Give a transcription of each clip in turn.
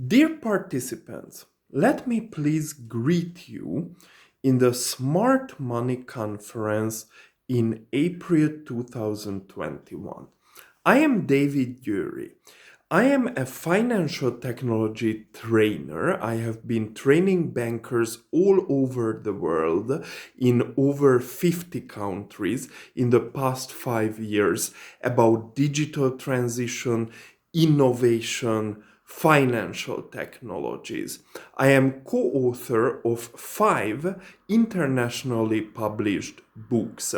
Dear participants, let me please greet you in the Smart Money Conference in April 2021. I am David GYORI. I am a financial technology trainer. I have been training bankers all over the world in over 50 countries in the past 5 years about digital transition, innovation, financial technologies. I am co-author of 5 internationally published books.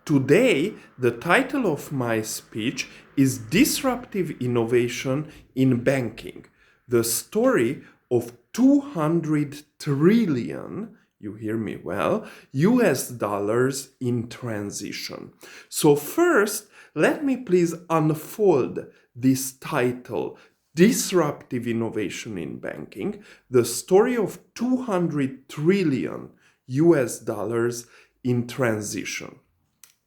Today, the title of my speech is Disruptive Innovation in Banking, the story of 200 trillion, you hear me well, US dollars in transition. So first, let me please unfold this title, Disruptive Innovation in Banking, the story of 200 trillion US dollars in transition.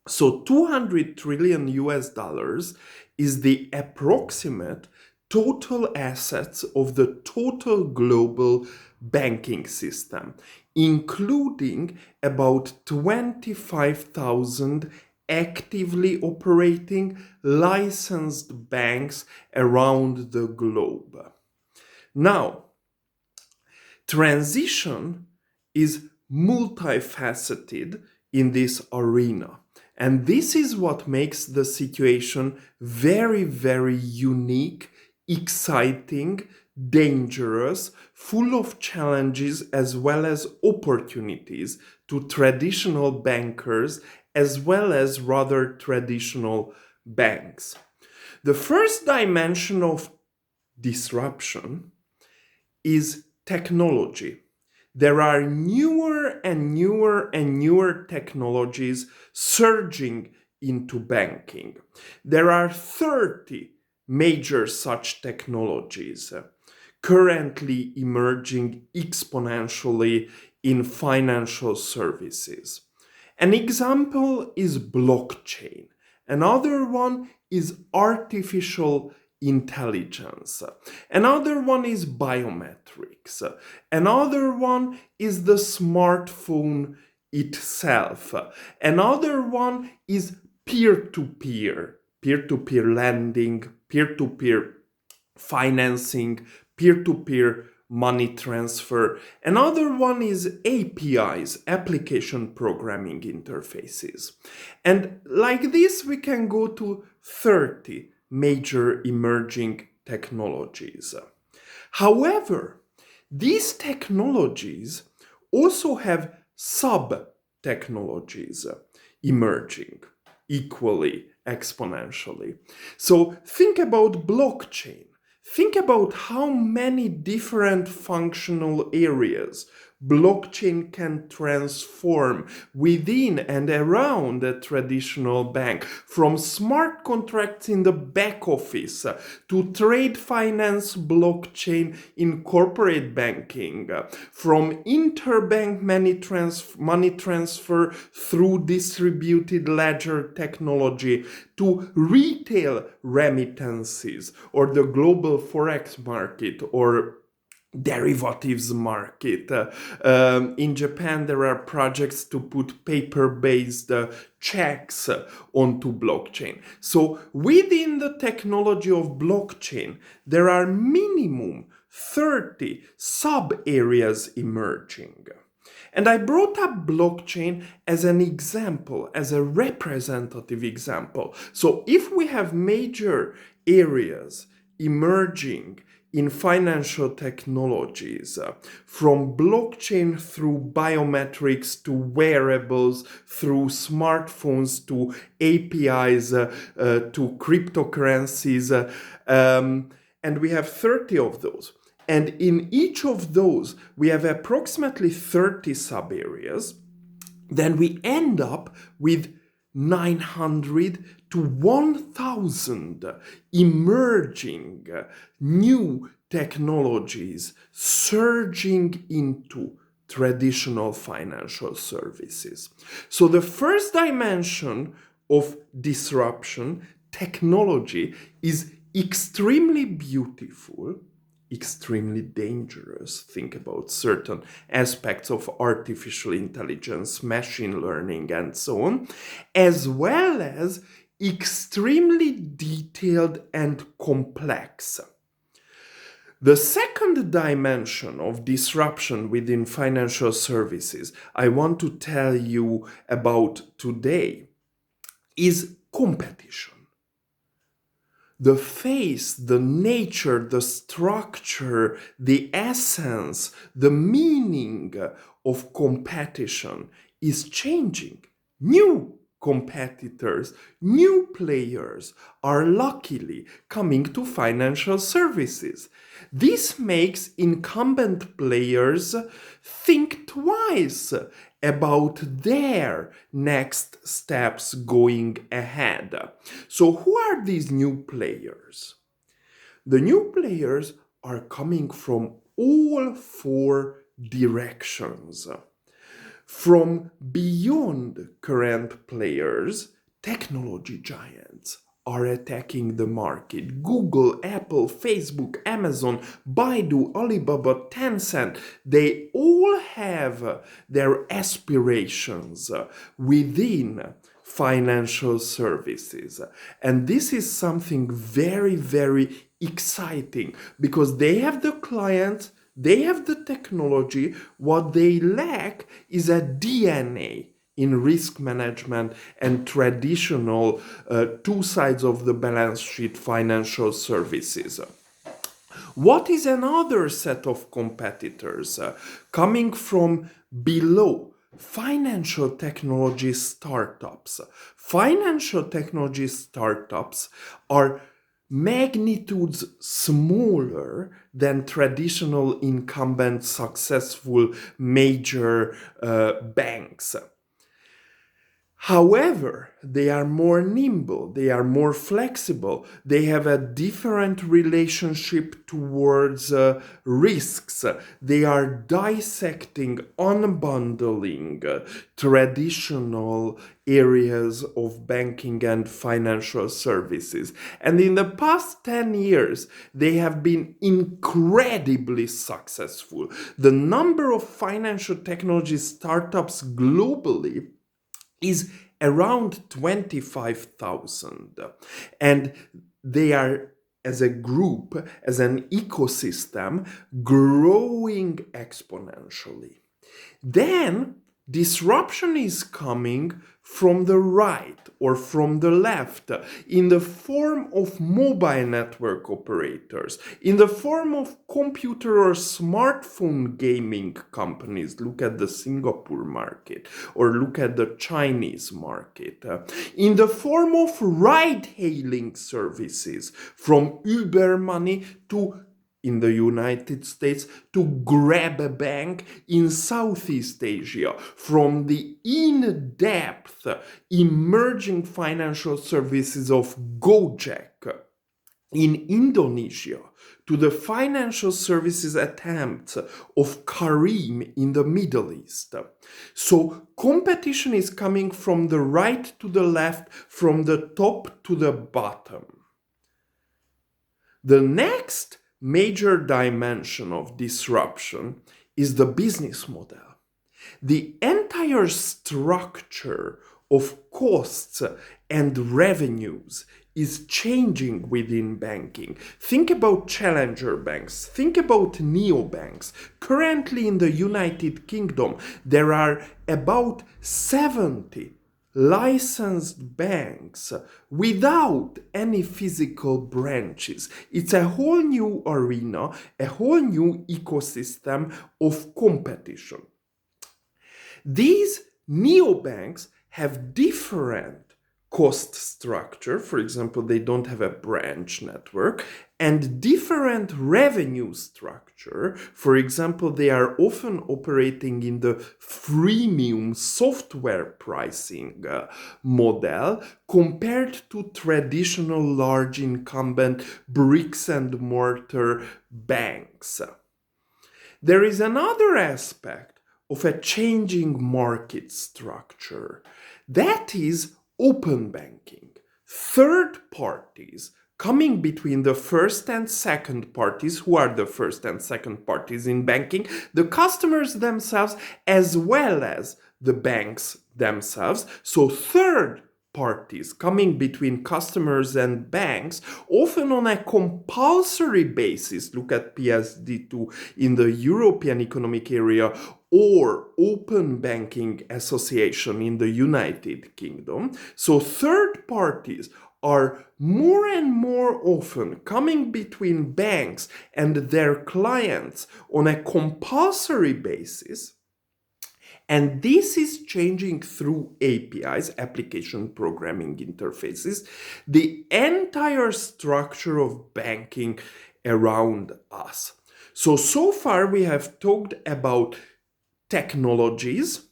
So 200 trillion US dollars is the approximate total assets of the total global banking system, including about 25,000 actively operating licensed banks around the globe. Now, transition is multifaceted in this arena. And this is what makes the situation very, very unique, exciting, dangerous, full of challenges as well as opportunities to traditional bankers as well as rather traditional banks. The first dimension of disruption is technology. There are newer and newer and newer technologies surging into banking. There are 30 major such technologies currently emerging exponentially in financial services. An example is blockchain. Another one is artificial intelligence. Another one is biometrics. Another one is the smartphone itself. Another one is peer-to-peer lending, peer-to-peer financing, peer-to-peer money transfer. Another one is APIs, application programming interfaces. And like this, we can go to 30 major emerging technologies. However, these technologies also have sub-technologies emerging equally exponentially. So think about blockchain. Think about how many different functional areas blockchain can transform within and around a traditional bank, from smart contracts in the back office to trade finance blockchain in corporate banking, from interbank money transfer through distributed ledger technology to retail remittances or the global forex market or derivatives market. In Japan, there are projects to put paper-based checks onto blockchain. So within the technology of blockchain, there are minimum 30 sub-areas emerging. And I brought up blockchain as an example, as a representative example. So if we have major areas emerging in financial technologies, from blockchain through biometrics to wearables, through smartphones to APIs to cryptocurrencies, and we have 30 of those. And in each of those, we have approximately 30 sub-areas. Then we end up with 900 to 1,000 emerging new technologies surging into traditional financial services. So the first dimension of disruption, technology, is extremely beautiful, extremely dangerous. Think about certain aspects of artificial intelligence, machine learning, and so on, as well as extremely detailed and complex. The second dimension of disruption within financial services I want to tell you about today is competition. The face, the nature, the structure, the essence, the meaning of competition is changing. New competitors, new players are luckily coming to financial services. This makes incumbent players think twice about their next steps going ahead. So, who are these new players? The new players are coming from all four directions. From beyond current players, technology giants are attacking the market. Google, Apple, Facebook, Amazon, Baidu, Alibaba, Tencent, they all have their aspirations within financial services. And this is something very, very exciting because they have the clients, they have the technology. What they lack is a DNA in risk management and traditional two sides of the balance sheet financial services. What is another set of competitors coming from below? Financial technology startups. Financial technology startups are magnitudes smaller than traditional incumbent successful major banks. However, they are more nimble, they are more flexible, they have a different relationship towards risks. They are dissecting, unbundling traditional areas of banking and financial services. And in the past 10 years, they have been incredibly successful. The number of financial technology startups globally is around 25,000. And they are, as a group, as an ecosystem, growing exponentially. Then disruption is coming from the right or from the left in the form of mobile network operators, in the form of computer or smartphone gaming companies. Look at the Singapore market or look at the Chinese market. In the form of ride-hailing services, from Uber Money to in the United States to grab a bank in Southeast Asia, from the in-depth emerging financial services of Gojek in Indonesia to the financial services attempts of Kareem in the Middle East. So competition is coming from the right to the left, from the top to the bottom. The next major dimension of disruption is the business model. The entire structure of costs and revenues is changing within banking. Think about challenger banks. Think about neobanks. Currently in the United Kingdom, there are about 70 licensed banks without any physical branches. It's a whole new arena, a whole new ecosystem of competition. These neobanks have different cost structure. For example, they don't have a branch network, and different revenue structure. For example, they are often operating in the freemium software pricing model compared to traditional large incumbent bricks and mortar banks. There is another aspect of a changing market structure. That is open banking. Third parties coming between the first and second parties. Who are the first and second parties in banking? The customers themselves as well as the banks themselves. So third parties coming between customers and banks, often on a compulsory basis. Look at PSD2 in the European Economic Area, or Open Banking Association in the United Kingdom. So third parties are more and more often coming between banks and their clients on a compulsory basis. And this is changing through APIs, application programming interfaces, the entire structure of banking around us. So far we have talked about technologies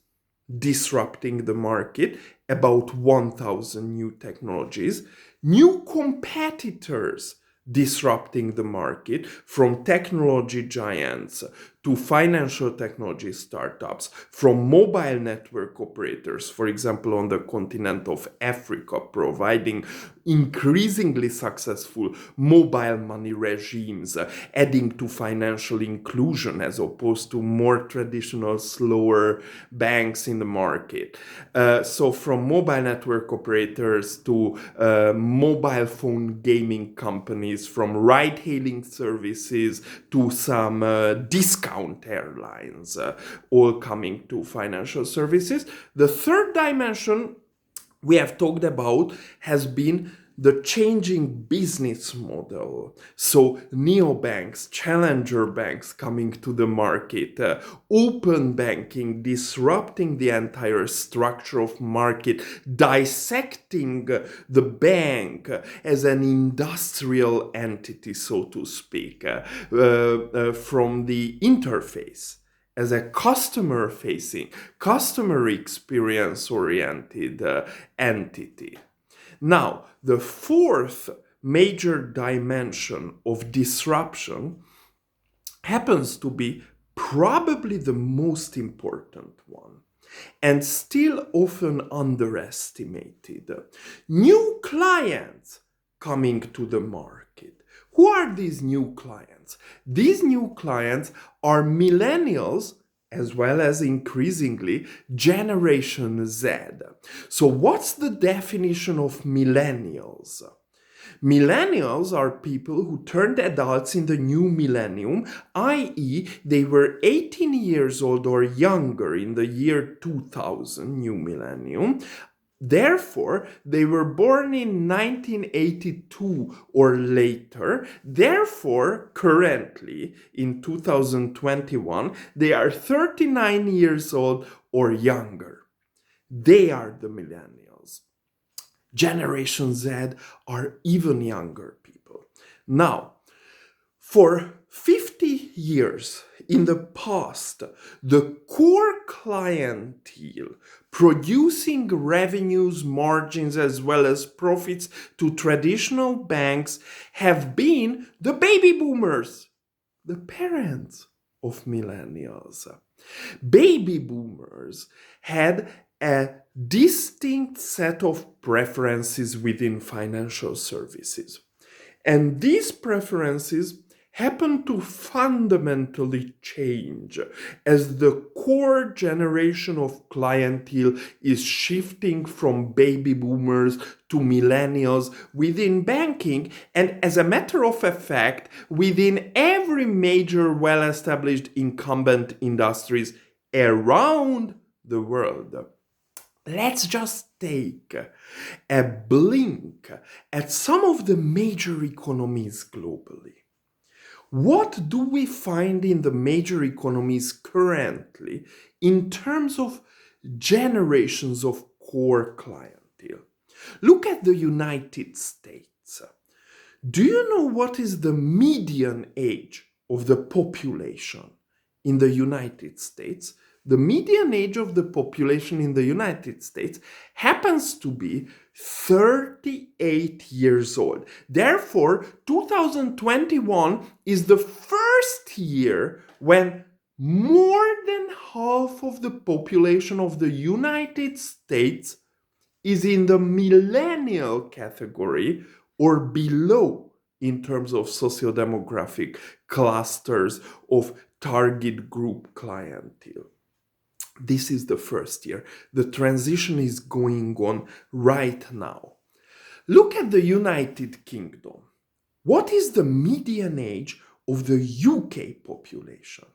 disrupting the market, about 1,000 new technologies, new competitors disrupting the market, from technology giants to financial technology startups, from mobile network operators, for example, on the continent of Africa, providing increasingly successful mobile money regimes, adding to financial inclusion as opposed to more traditional, slower banks in the market. So from mobile network operators to mobile phone gaming companies, from ride-hailing services to some discount airlines, all coming to financial services. The third dimension we have talked about has been the changing business model. So neobanks, challenger banks coming to the market, open banking disrupting the entire structure of market, dissecting the bank as an industrial entity, so to speak, from the interface, as a customer-facing, customer experience-oriented entity. Now, the fourth major dimension of disruption happens to be probably the most important one, and still often underestimated. New clients coming to the market. Who are these new clients? These new clients are millennials, as well as increasingly Generation Z. So what's the definition of millennials? Millennials are people who turned adults in the new millennium, i.e. they were 18 years old or younger in the year 2000, new millennium. Therefore, they were born in 1982 or later. Therefore, currently, in 2021, they are 39 years old or younger. They are the millennials. Generation Z are even younger people. Now, for 50 years in the past, the core clientele producing revenues, margins, as well as profits to traditional banks have been the baby boomers, the parents of millennials. Baby boomers had a distinct set of preferences within financial services. And these preferences happen to fundamentally change as the core generation of clientele is shifting from baby boomers to millennials within banking, and as a matter of fact, within every major well-established incumbent industries around the world. Let's just take a blink at some of the major economies globally. What do we find in the major economies currently in terms of generations of core clientele? Look at the United States. Do you know what is the median age of the population in the United States? The median age of the population in the United States happens to be 38 years old. Therefore, 2021 is the first year when more than half of the population of the United States is in the millennial category, or below in terms of socio-demographic clusters of target group clientele. This is the first year. The transition is going on right now. Look at the United Kingdom. What is the median age of the UK population?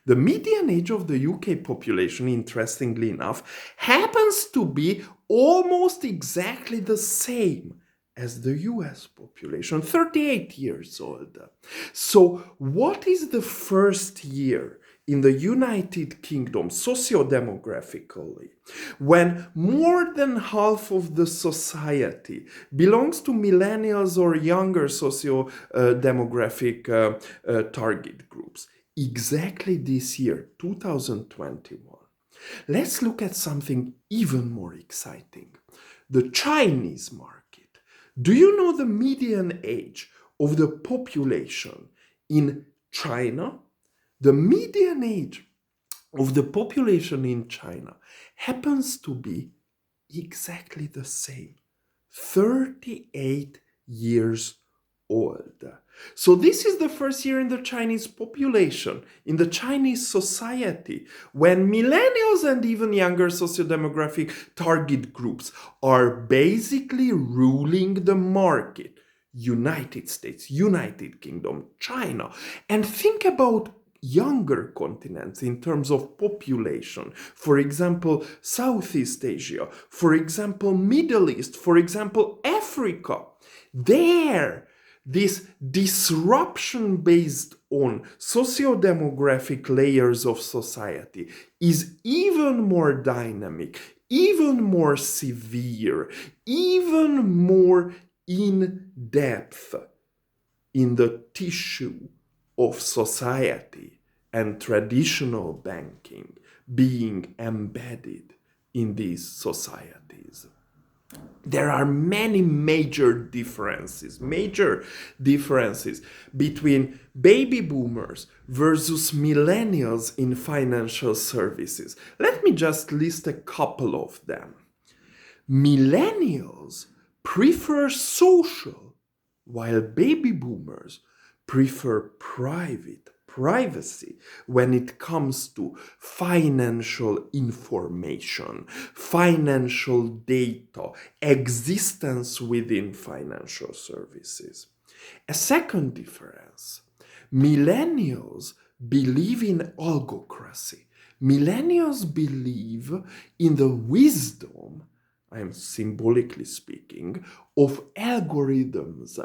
The median age of the UK population, interestingly enough, happens to be almost exactly the same as the US population, 38 years old. So, what is the first year in the United Kingdom, socio-demographically, when more than half of the society belongs to millennials or younger socio-demographic target groups? Exactly this year, 2021. Let's look at something even more exciting. The Chinese market. Do you know the median age of the population in China? The median age of the population in China happens to be exactly the same, 38 years old. So this is the first year in the Chinese population, in the Chinese society, when millennials and even younger socio-demographic target groups are basically ruling the market. United States, United Kingdom, China. And think about younger continents in terms of population. For example, Southeast Asia, for example, Middle East, for example, Africa. There, this disruption based on socio-demographic layers of society is even more dynamic, even more severe, even more in depth in the tissue of society and traditional banking being embedded in these societies. There are many major differences between baby boomers versus millennials in financial services. Let me just list a couple of them. Millennials prefer social, while baby boomers prefer privacy when it comes to financial information, financial data, existence within financial services. A second difference, millennials believe in algocracy. Millennials believe in the wisdom, I'm symbolically speaking, of algorithms.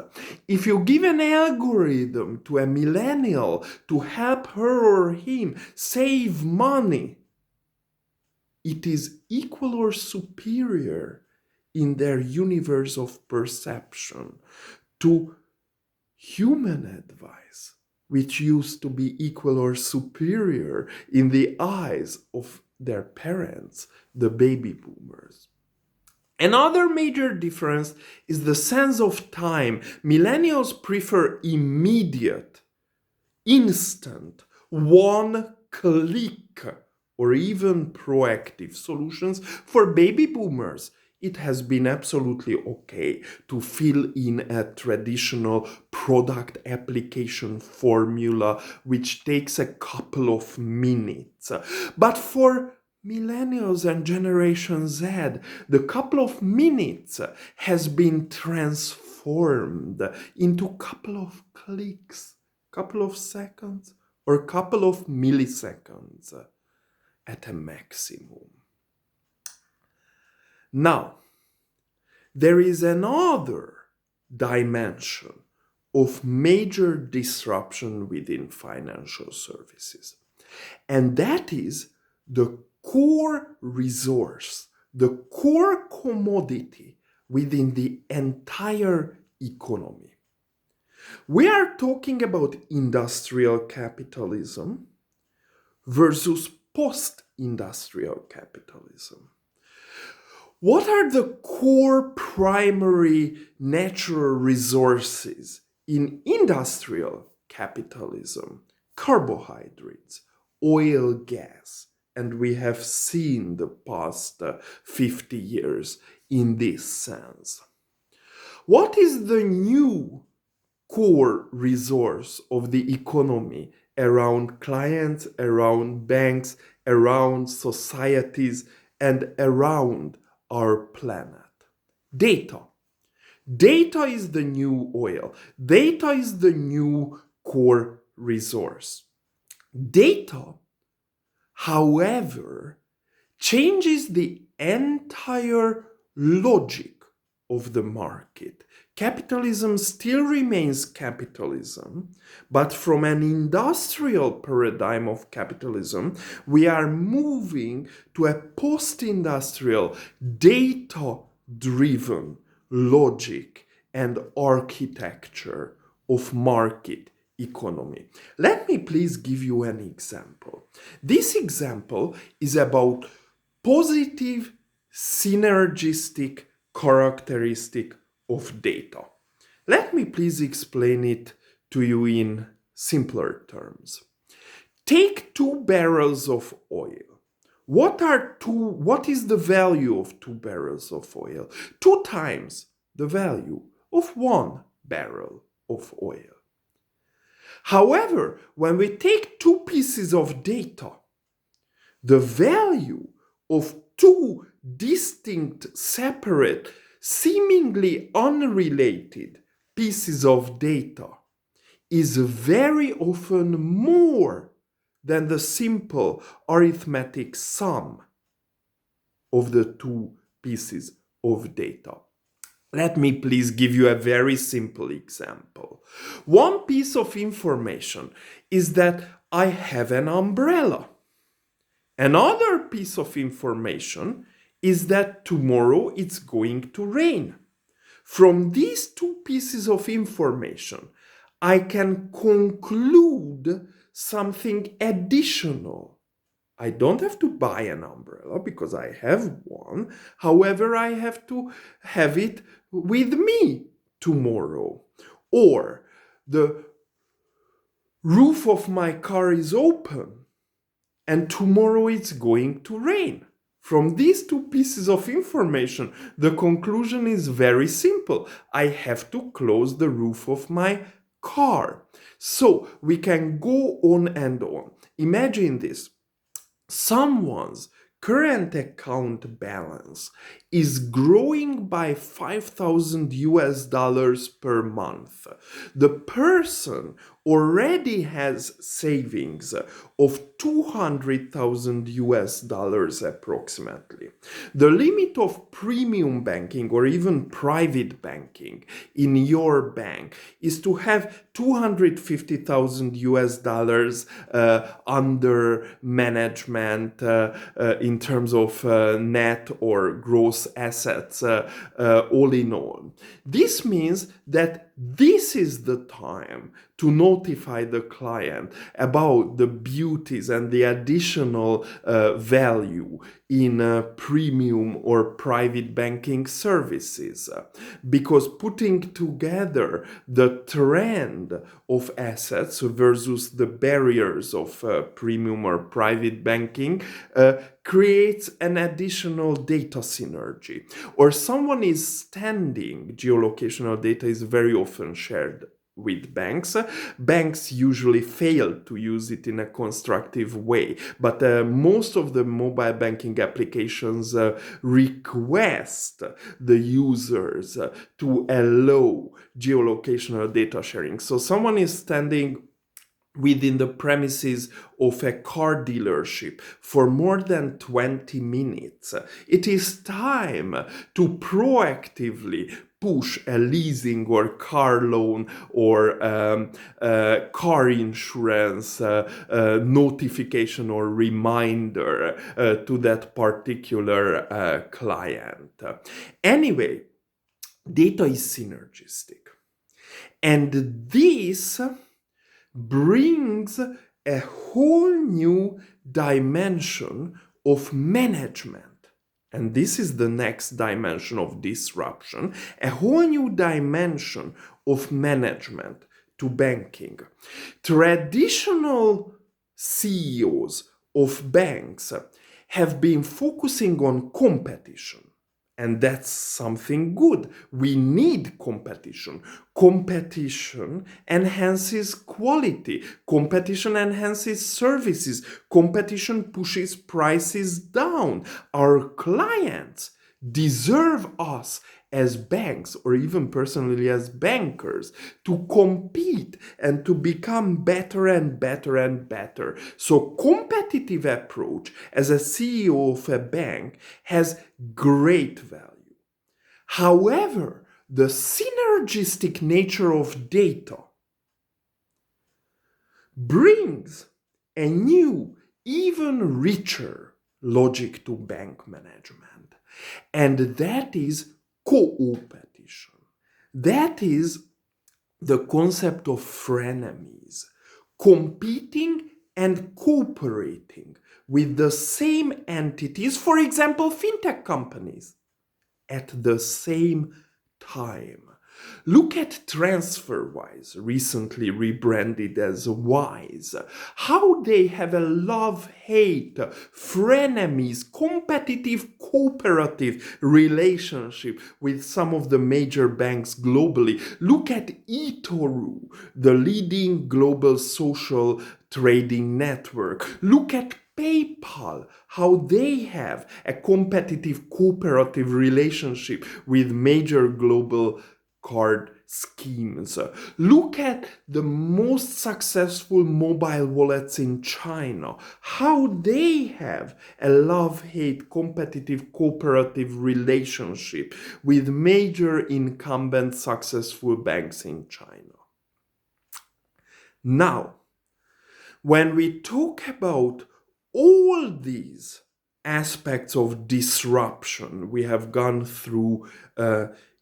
If you give an algorithm to a millennial to help her or him save money, it is equal or superior in their universe of perception to human advice, which used to be equal or superior in the eyes of their parents, the baby boomers. Another major difference is the sense of time. Millennials prefer immediate, instant, one click, or even proactive solutions. For baby boomers, it has been absolutely okay to fill in a traditional product application formula, which takes a couple of minutes. But for Millennials and Generation Z, the couple of minutes has been transformed into a couple of clicks, couple of seconds, or a couple of milliseconds at a maximum. Now, there is another dimension of major disruption within financial services, and that is the core resource, the core commodity within the entire economy. We are talking about industrial capitalism versus post-industrial capitalism. What are the core primary natural resources in industrial capitalism? Carbohydrates, oil, gas, and we have seen the past 50 years in this sense. What is the new core resource of the economy around clients, around banks, around societies, and around our planet? Data. Data is the new oil. Data is the new core resource. Data, however, changes the entire logic of the market. Capitalism still remains capitalism, but from an industrial paradigm of capitalism, we are moving to a post-industrial, data-driven logic and architecture of market economy. Let me please give you an example. This example is about positive synergistic characteristic of data. Let me please explain it to you in simpler terms. Take 2 barrels of oil. What is the value of 2 barrels of oil? 2 times the value of 1 barrel of oil. However, when we take 2 pieces of data, the value of 2 distinct, separate, seemingly unrelated pieces of data is very often more than the simple arithmetic sum of the 2 pieces of data. Let me please give you a very simple example. One piece of information is that I have an umbrella. Another piece of information is that tomorrow it's going to rain. From these 2 pieces of information, I can conclude something additional. I don't have to buy an umbrella because I have one. However, I have to have it with me tomorrow. Or the roof of my car is open and tomorrow it's going to rain. From these 2 pieces of information, the conclusion is very simple. I have to close the roof of my car. So we can go on and on. Imagine this. Someone's current account balance is growing by $5,000 per month. The person already has savings of $200,000 approximately. The limit of premium banking or even private banking in your bank is to have $250,000 under management in terms of net or gross assets all in all. This means that this is the time to notify the client about the beauties and the additional value in premium or private banking services. Because putting together the trend of assets versus the barriers of premium or private banking creates an additional data synergy. Or someone is standing, geolocational data is very often shared with banks. Banks usually fail to use it in a constructive way, but most of the mobile banking applications request the users to allow geolocational data sharing. So someone is standing within the premises of a car dealership for more than 20 minutes. It is time to proactively push a leasing or car loan or car insurance notification or reminder to that particular client. Anyway, data is synergistic. And this brings a whole new dimension of management. And this is the next dimension of disruption, a whole new dimension of management to banking. Traditional CEOs of banks have been focusing on competition And that's something good. We need competition. Competition enhances quality. Competition enhances services. Competition pushes prices down. Our clients deserve us as banks, or even personally as bankers, to compete and to become better and better and better. So competitive approach as a CEO of a bank has great value. However, the synergistic nature of data brings a new, even richer logic to bank management. And that is co-opetition. That is the concept of frenemies, competing and cooperating with the same entities, for example, fintech companies, at the same time. Look at TransferWise, recently rebranded as Wise. How they have a love-hate, frenemies, competitive, cooperative relationship with some of the major banks globally. Look at eToro, the leading global social trading network. Look at PayPal, how they have a competitive, cooperative relationship with major global card schemes. Look at the most successful mobile wallets in China, how they have a love-hate, competitive, cooperative relationship with major incumbent successful banks in China. Now, when we talk about all these aspects of disruption we have gone through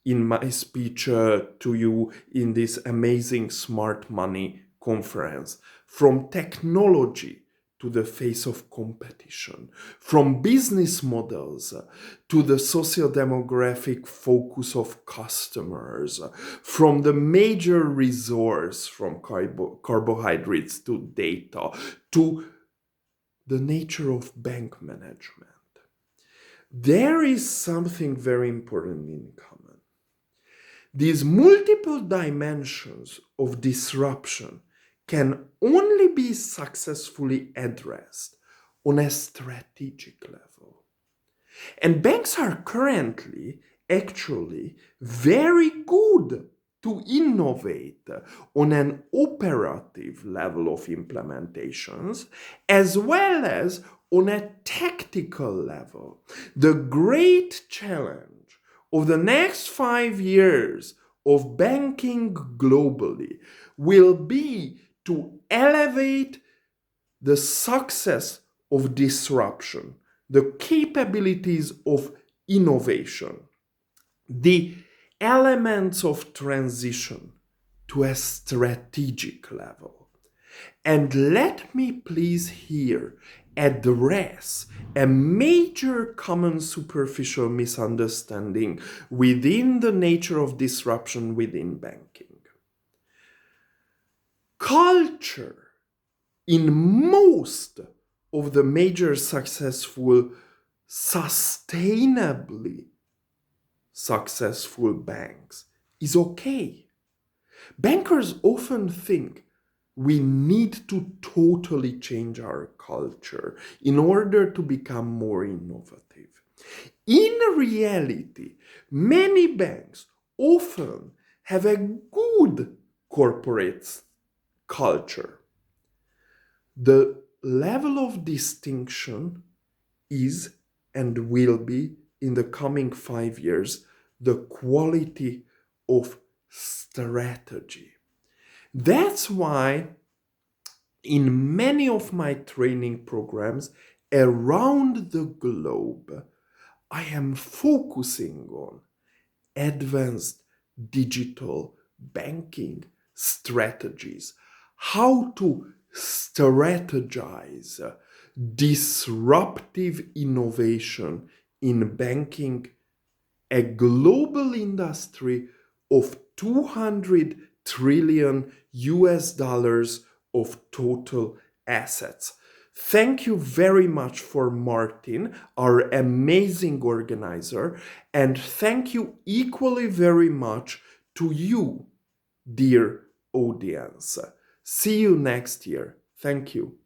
in my speech to you in this amazing Smart Money conference, from technology to the face of competition, from business models to the socio-demographic focus of customers, from the major resource, from carbohydrates to data, to the nature of bank management. There is something very important in common. These multiple dimensions of disruption can only be successfully addressed on a strategic level. And banks are currently actually very good to innovate on an operative level of implementations as well as on a tactical level. The great challenge of the next 5 years of banking globally will be to elevate the success of disruption, the capabilities of innovation, the elements of transition to a strategic level. And let me please here address a major common superficial misunderstanding within the nature of disruption within banking. Culture in most of the major successful, sustainably successful banks is okay. Bankers often think we need to totally change our culture in order to become more innovative. In reality, many banks often have a good corporate culture. The level of distinction is and will be in the coming 5 years the quality of strategy. That's why in many of my training programs around the globe, I am focusing on advanced digital banking strategies, how to strategize disruptive innovation in banking, a global industry of 200 trillion US dollars of total assets. Thank you very much for Martin, our amazing organizer, and thank you equally very much to you, dear audience. See you next year. Thank you.